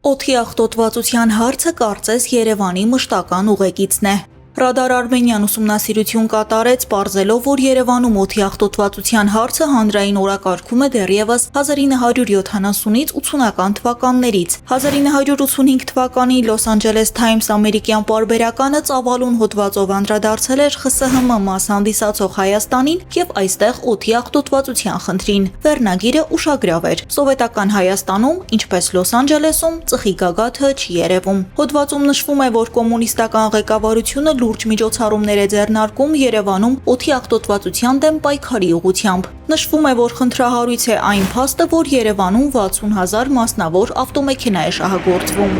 Օդի աղտոտվածության հարցը կարծես Երևանի մշտական ուղեկիցն է։ Ռադար Արմենիան ուսումնասիրություն կատարեց, պարզելով, որ Երևանում օդի աղտոտվածության հարցը հանրային օրակարգում է դեռևս 1970-ից 80-ական թվականներից։ 1985 թվականին Los Angeles Times ամերիկյան պարբերականը ծավալուն հոդվածով անդրադարձել էր ԽՍՀՄ մաս հանդիսացող Հայաստանին եւ այստեղ օդի աղտոտվածության խնդրին։ Վերնագիրը ուշագրավ էր։ Սովետական Հայաստանում, ինչպես Լոս Անջելեսում, ծխի գագաթը չի երևում։ Հոդվածում նշվում է, որ կոմունիստական ղեկավարությունը լուրջ միջոցառումներ է ձեռնարկում Երևանում օդի աղտոտվածության դեմ պայքարի ուղղությամբ։ Նշվում է, որ խնդրահարույց է այն փաստը, որ Երևանում 60,000 մասնավոր ավտոմեքենա է շահագործվում։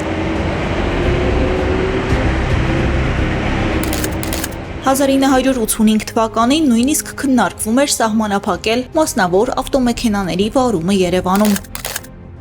1985 թվականին նույնիսկ քննարկվում էր սահմանափակել մասնավոր ավտոմեքենաների վարումը Երևանում։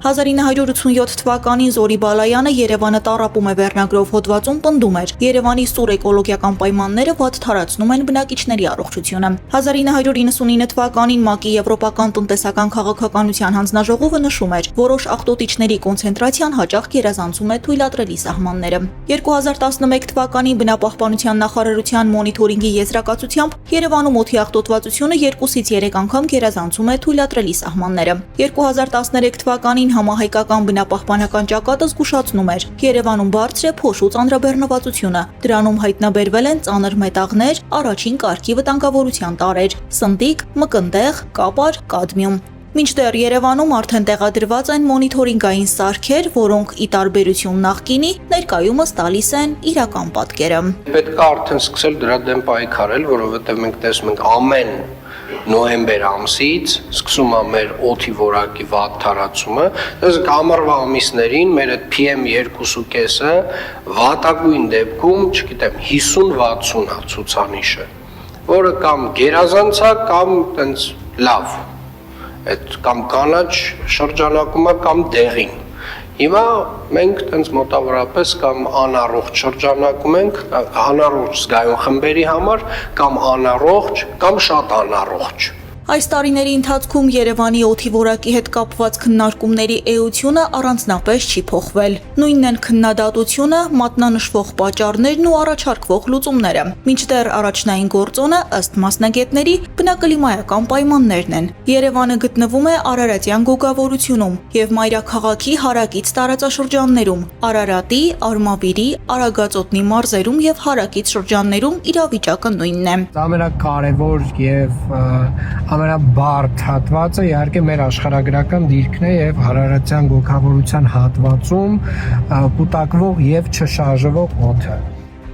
1987 թվականին Զորի Բալայանը Երևանը տառապում է վերնագրով հոդվածում պնդում էր. Երևանի սուր էկոլոգիական պայմանները վատ թարացնում են բնակիչների առողջությունը։ 1999 թվականին ՄԱԿ-ի Եվրոպական տնտեսական քաղաքականության հանձնաժողովը նշում էր, որոշ աղտոտիչների կոնցենտրացիան հաճախ գերազանցում է թույլատրելի սահմանները։ 2011 թվականին բնապահպանության նախարարության մոնիթորինգի եզրակացությամբ Երևանում օդի աղտոտվածությունը 2-ից 3 անգամ գերազանցում է թույլատրելի սահմանները։ 2013 թվականին Համահայկական բնապահպանական ճակատը զգուշացնում էր. Երևանում բարձր է փոշու ծանրաբեռնվածությունը։ Դրանում հայտնաբերվել են ծանր մետաղներ, առաջին կարգի վտանգավորության տարրեր՝ սնդիկ, մկնդեղ, կապար, կադմիում։ Մինչդեռ Երևանում արդեն տեղադրված են մոնիթորինգային սարքեր, որոնք ի տարբերություն նախկինի ներկայումս տալիս են իրական պատկերը։ Պետք է արդեն սկսել դրա դեմ պայքարել, որովհետև մենք տեսնում ենք ամեն նոյեմբեր ամսից սկսում է մեր օդի որակի վատ թարացումը, այսինքն ամառվա ամիսներին մեր այդ PM2.5-ը վատագույն դեպքում, չգիտեմ, 50-60 է ցուցանիշը, որը կամ գերազանց է, կամ տենց լավ, այդ կամ կանաչ շրջանակում է, կամ դեղին։ Հիմա մենք տենց մոտավորապես կամ անառողջ շրջանակում ենք, անառողջ զգայուն խմբերի համար, կամ անառողջ, կամ շատ անառողջ։ Այս տարիների ընթացքում Երևանի օդի որակի հետ կապված քննարկումների էությունը առանձնապես չի փոխվել։ Նույնն են քննադատությունը, մատնանշվող պատճառներն ու առաջարկվող լուծումները։ Մինչդեռ առաջնային գործոնը, ըստ մասնագետների, բնակլիմայական պայմաններն են։ Երևանը գտնվում է Արարատյան գոգավորությունում եւ մայրաքաղաքի հարակից տարածաշրջաններում, Արարատի, Արմավիրի, Արագածոտնի մարզերում եւ հարակից շրջաններում իրավիճակը նույնն է։ Ամենակարևոր եւ ամենաբարդ հատվածը իհարկե մեր աշխարհագրական դիրքն է եւ հարարատյան գոգավորության հատվածում կուտակվող եւ չշարժվող օդը։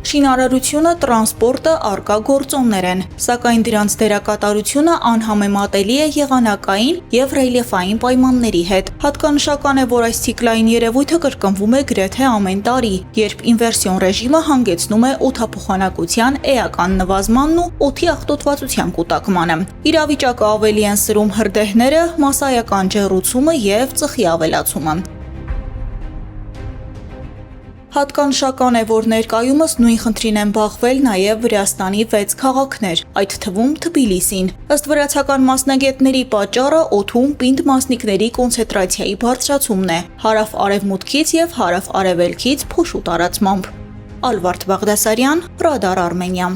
Շինարարությունը, տրանսպորտը առկա գործոններ են, սակայն դրանց դերակատարությունը անհամեմատելի է եղանակային եւ ռելիեֆային պայմանների հետ։ Հատկանշական է, որ այս ցիկլային երևույթը կրկնվում է գրեթե ամեն տարի, երբ ինվերսիոն ռեժիմը հանգեցնում է օդափոխանակության էական նվազմանն ու օդի աղտոտվածության կուտակմանը։ Իրավիճակը ավելի են սրում հրդեհները, մասսայական ջեռուցումը եւ ծխի ավելացումը։ Հատկանշական է, որ ներկայումս նույն խնդրին են բախվել նաև Վրաստանի 6 քաղաքներ, այդ թվում Թբիլիսին։ Ըստ վրացական մասնագետների պատճառը օդում պինդ մասնիկների կոնցենտրացիայի բարձրացումն է, հարավ-արևմուտքից եւ հարավ-արևելքից փոշու տարածմամբ։ Ալվարդ Բաղդասարյան, Ռադար Արմենիա։